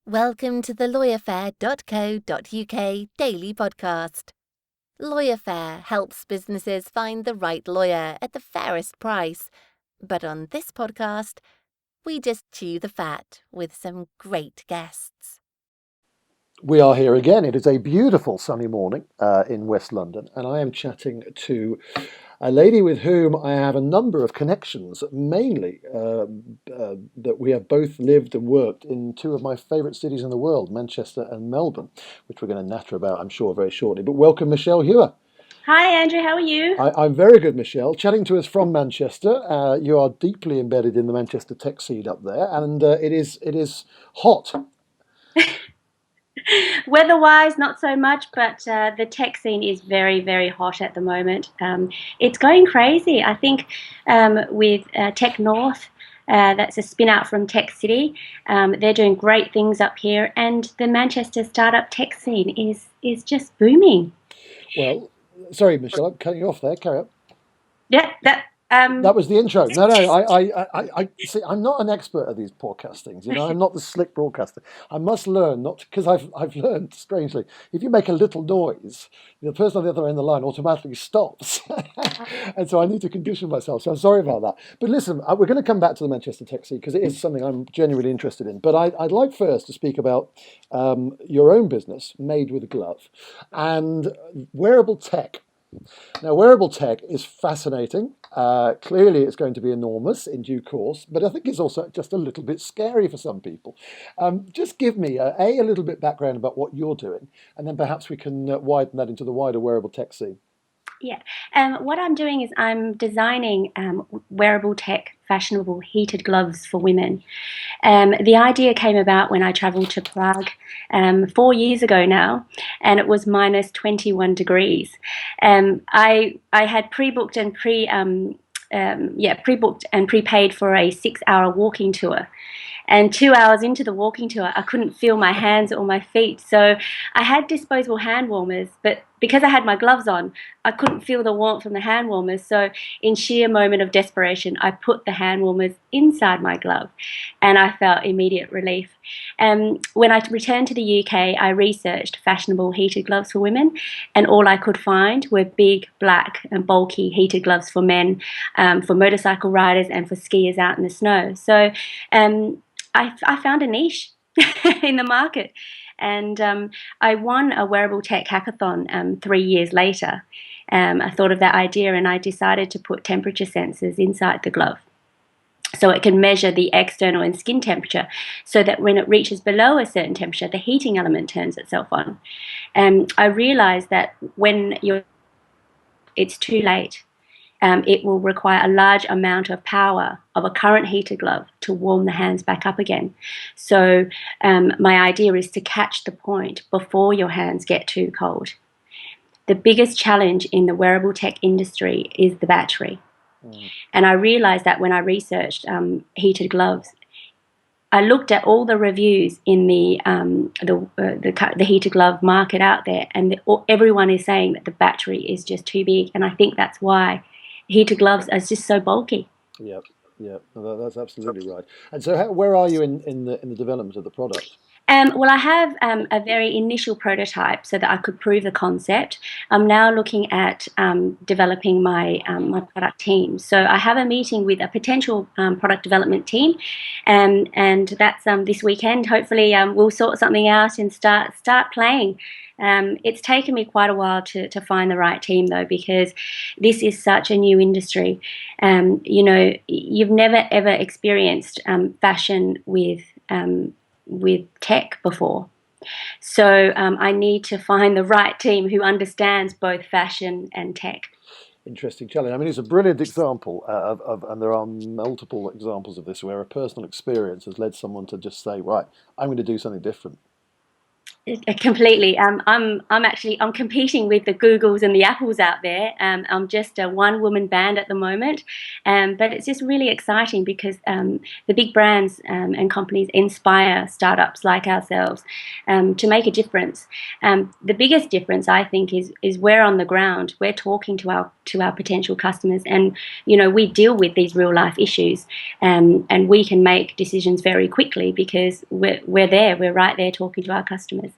Welcome to the LawyerFair.co.uk daily podcast. LawyerFair helps businesses find the right lawyer at the fairest price. But on this podcast, we just chew the fat with some great guests. We are here again. It is a beautiful sunny morning in West London, and I am chatting to a lady with whom I have a number of connections, mainly that we have both lived and worked in two of my favourite cities in the world, Manchester and Melbourne, which we're going to natter about, I'm sure, very shortly. But welcome, Michelle Hua. Hi, Andrew. How are you? I'm very good, Michelle. Chatting to us from Manchester. You are deeply embedded in the Manchester tech scene up there, and it is hot. Weather-wise, not so much, but the tech scene is very, very hot at the moment. It's going crazy. I think with Tech North, that's a spin-out from Tech City, they're doing great things up here, and the Manchester startup tech scene is just booming. Well, sorry, Michelle, I'm cutting you off there. Carry on. Yeah, That was the intro. No, I see. I'm not an expert at these podcast things. I'm not the slick broadcaster. I must learn, not because I've learned strangely. If you make a little noise, the person on the other end of the line automatically stops, and so I need to condition myself. So I'm sorry about that. But listen, we're going to come back to the Manchester tech scene because it is something I'm genuinely interested in. But I'd like first to speak about your own business, Made with a Glove, and Wearable Tech. Now, wearable tech is fascinating. Clearly, it's going to be enormous in due course, but I think it's also just a little bit scary for some people. Just give me a little bit background about what you're doing, and then perhaps we can widen that into the wider wearable tech scene. Yeah. What I'm doing is I'm designing wearable tech, fashionable heated gloves for women. The idea came about when I travelled to Prague 4 years ago now, and it was minus 21 degrees. I had pre-booked and pre-booked and prepaid for a 6-hour walking tour. And 2 hours into the walking tour, I couldn't feel my hands or my feet. So I had disposable hand warmers, but because I had my gloves on, I couldn't feel the warmth from the hand warmers. So in sheer moment of desperation, I put the hand warmers inside my glove and I felt immediate relief. When I returned to the UK, I researched fashionable heated gloves for women, and all I could find were big, black and bulky heated gloves for men, for motorcycle riders and for skiers out in the snow. So I found a niche in the market, and I won a wearable tech hackathon 3 years later. I thought of that idea and I decided to put temperature sensors inside the glove so it can measure the external and skin temperature, so that when it reaches below a certain temperature, the heating element turns itself on. I realized that when it's too late. It will require a large amount of power of a current heater glove to warm the hands back up again. So my idea is to catch the point before your hands get too cold. The biggest challenge in the wearable tech industry is the battery. And I realized that when I researched heated gloves, I looked at all the reviews in the heated glove market out there, and everyone is saying that the battery is just too big. And I think that's why heated gloves are just so bulky. Yep. No, that's absolutely right. And so, where are you in the development of the product? Well, I have a very initial prototype so that I could prove the concept. I'm now looking at developing my product team. So I have a meeting with a potential product development team, and that's this weekend. Hopefully, we'll sort something out and start playing. It's taken me quite a while to find the right team, though, because this is such a new industry. You've never ever experienced fashion with tech before. So I need to find the right team who understands both fashion and tech. Interesting challenge. I mean, it's a brilliant example and there are multiple examples of this where a personal experience has led someone to just say, right, I'm going to do something different. Completely. I'm competing with the Googles and the Apples out there. I'm just a one woman band at the moment, but it's just really exciting because the big brands and companies inspire startups like ourselves to make a difference. The biggest difference, I think, is we're on the ground. We're talking to our potential customers, and we deal with these real life issues, and we can make decisions very quickly because we're there. We're right there talking to our customers.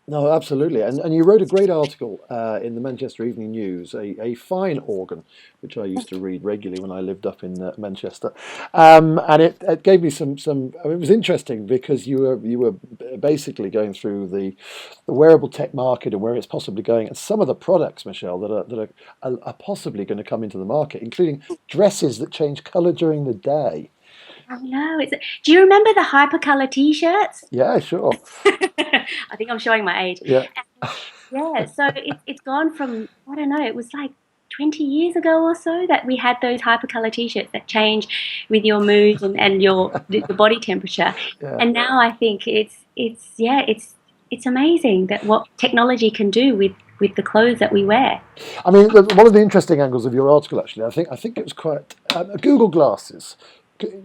No, absolutely. And you wrote a great article in the Manchester Evening News, a fine organ, which I used to read regularly when I lived up in Manchester. And it gave me some I mean, it was interesting because you were basically going through the wearable tech market and where it's possibly going, and some of the products, Michelle, that are possibly going to come into the market, including dresses that change colour during the day. Oh no! Do you remember the hypercolor T-shirts? Yeah, sure. I think I'm showing my age. Yeah. Yeah, so it's gone from, I don't know, it was like 20 years ago or so that we had those hypercolor T-shirts that change with your mood and the body temperature. Yeah. And now I think it's amazing that what technology can do with the clothes that we wear. I mean, one of the interesting angles of your article, actually, I think it was quite Google Glasses.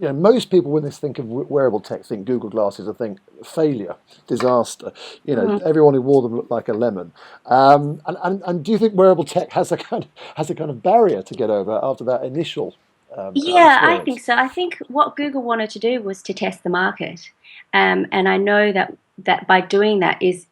Most people, when they think of wearable tech, think Google Glasses, I think failure, disaster. Mhm. Everyone who wore them looked like a lemon. And do you think wearable tech has a kind of barrier to get over after that initial Yeah, I think experience? so. I think what Google wanted to do was to test the market, and I know that by doing that is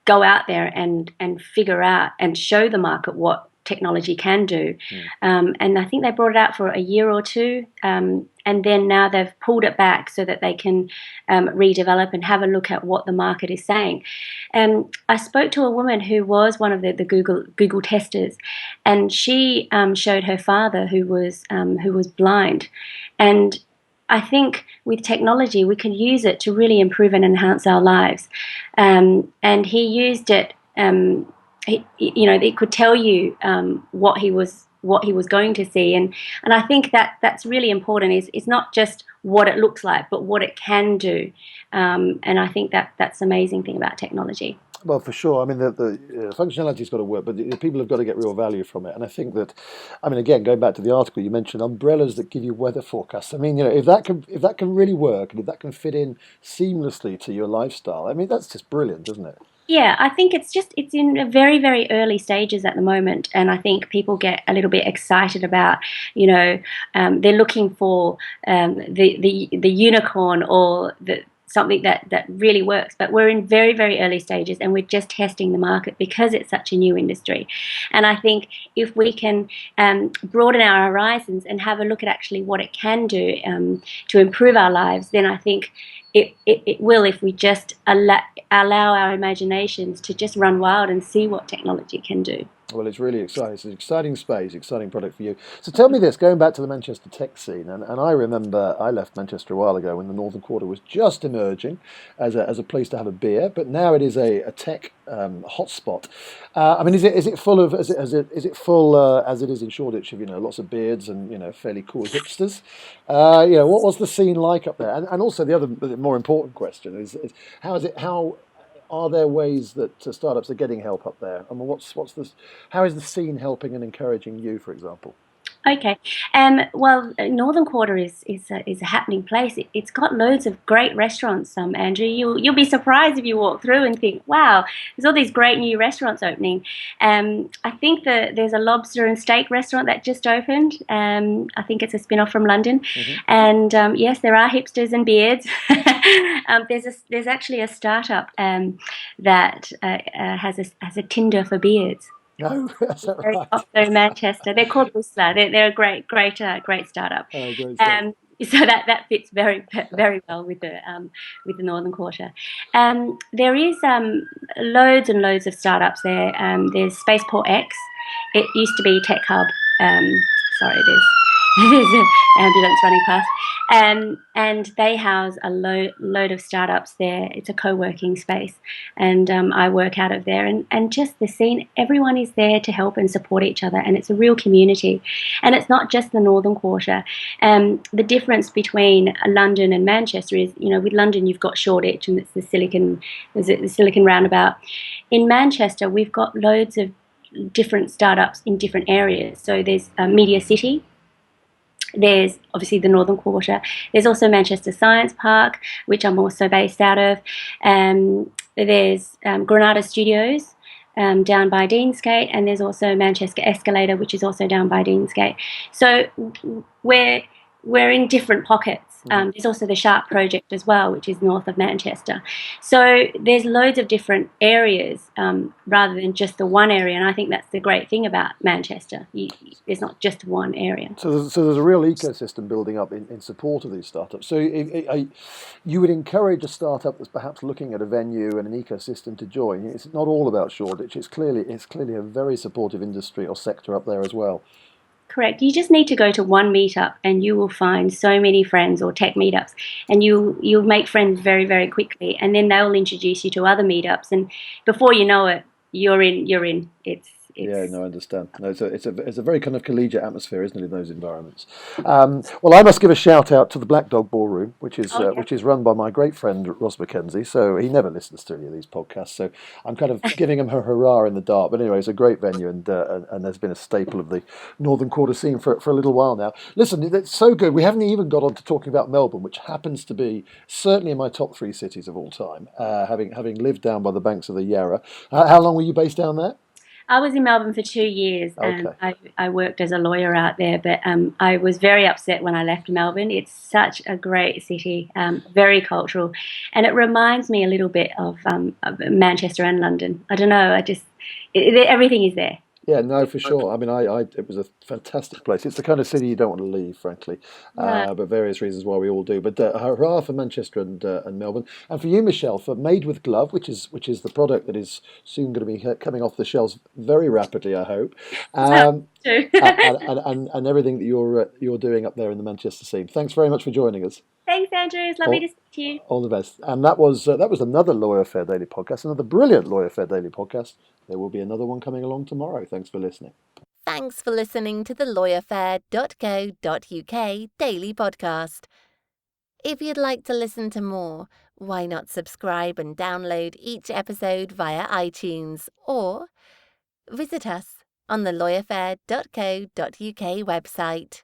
go out there and figure out and show the market what technology can do. Hmm. And I think they brought it out for a year or two, and then now they've pulled it back so that they can redevelop and have a look at what the market is saying. I spoke to a woman who was one of the Google testers, and she showed her father who was blind, and I think with technology we can use it to really improve and enhance our lives. And he used it. It could tell you what he was going to see, and I think that's really important. It's not just what it looks like, but what it can do. And I think that's the amazing thing about technology. Well, for sure. I mean, the functionality's got to work, but the people have got to get real value from it. And I think that, I mean, again, going back to the article, you mentioned umbrellas that give you weather forecasts. I mean, if that can really work and if that can fit in seamlessly to your lifestyle, I mean, that's just brilliant, isn't it? Yeah, I think it's in a very, very early stages at the moment, and I think people get a little bit excited about, they're looking for the unicorn or the something that really works. But we're in very, very early stages, and we're just testing the market because it's such a new industry. And I think if we can broaden our horizons and have a look at actually what it can do to improve our lives, then I think it will if we just allow our imaginations to just run wild and see what technology can do. Well, it's really exciting. It's an exciting space, exciting product for you. So tell me this, going back to the Manchester tech scene, and I remember I left Manchester a while ago when the Northern Quarter was just emerging as a place to have a beer, but now it is a tech hotspot. I mean, is it full of is it full as it is in Shoreditch of lots of beards and fairly cool hipsters? What was the scene like up there? And also the other more important question is how are there ways that startups are getting help up there? I mean, what's this? How is the scene helping and encouraging you, for example? Okay. Well, Northern Quarter is a happening place. It's got loads of great restaurants. Andrew, you'll be surprised if you walk through and think, wow, there's all these great new restaurants opening. I think there's a lobster and steak restaurant that just opened. I think it's a spin-off from London. Hmm. And yes, there are hipsters and beards. There's actually a startup that has a Tinder for beards. No, is that Very right? popular in Manchester. They're called Whistler. They're a great startup. Oh, great stuff. So that fits very very well with the Northern Quarter. There is loads and loads of startups there. There's Spaceport X. It used to be Tech Hub. Sorry, There's an ambulance running past. And they house a load of startups there. It's a co-working space, and I work out of there. And just the scene, everyone is there to help and support each other, and it's a real community. And it's not just the Northern Quarter. The difference between London and Manchester is, with London you've got Shoreditch, and it's the Silicon Roundabout. In Manchester, we've got loads of different startups in different areas. So there's Media City. There's obviously the Northern Quarter. There's also Manchester Science Park, which I'm also based out of. There's Granada Studios down by Deansgate, and there's also Manchester Escalator, which is also down by Deansgate. So we're in different pockets. There's also the Sharp Project as well, which is north of Manchester. So there's loads of different areas rather than just the one area, and I think that's the great thing about Manchester. There's not just one area. So there's a real ecosystem building up in support of these startups. So you would encourage a startup that's perhaps looking at a venue and an ecosystem to join. It's not all about Shoreditch. It's clearly a very supportive industry or sector up there as well. Correct. You just need to go to one meetup and you will find so many friends, or tech meetups, and you'll make friends very, very quickly, and then they'll introduce you to other meetups, and before you know it, you're in. Yeah, no, I understand. No, it's a very kind of collegiate atmosphere, isn't it, in those environments? Well, I must give a shout out to the Black Dog Ballroom, which is run by my great friend Ross McKenzie. So he never listens to any of these podcasts, so I'm kind of giving him a hurrah in the dark. But anyway, it's a great venue, and there's been a staple of the Northern Quarter scene for a little while now. Listen, it's so good. We haven't even got on to talking about Melbourne, which happens to be certainly in my top 3 cities of all time. Having lived down by the banks of the Yarra. How long were you based down there? I was in Melbourne for 2 years, and I worked as a lawyer out there, but I was very upset when I left Melbourne. It's such a great city, very cultural, and it reminds me a little bit of Manchester and London. I don't know, everything is there. Yeah, no, for sure. I mean, it was a fantastic place. It's the kind of city you don't want to leave, frankly, but various reasons why we all do. But hurrah for Manchester and Melbourne, and for you, Michelle, for Made with Glove, which is the product that is soon going to be coming off the shelves very rapidly, I hope, and everything that you're doing up there in the Manchester scene. Thanks very much for joining us. Thanks, Andrew. It's lovely to speak to you. All the best. And that was another LawyerFair Daily podcast, another brilliant LawyerFair Daily podcast. There will be another one coming along tomorrow. Thanks for listening. Thanks for listening to the LawyerFair.co.uk daily podcast. If you'd like to listen to more, why not subscribe and download each episode via iTunes, or visit us on the LawyerFair.co.uk website.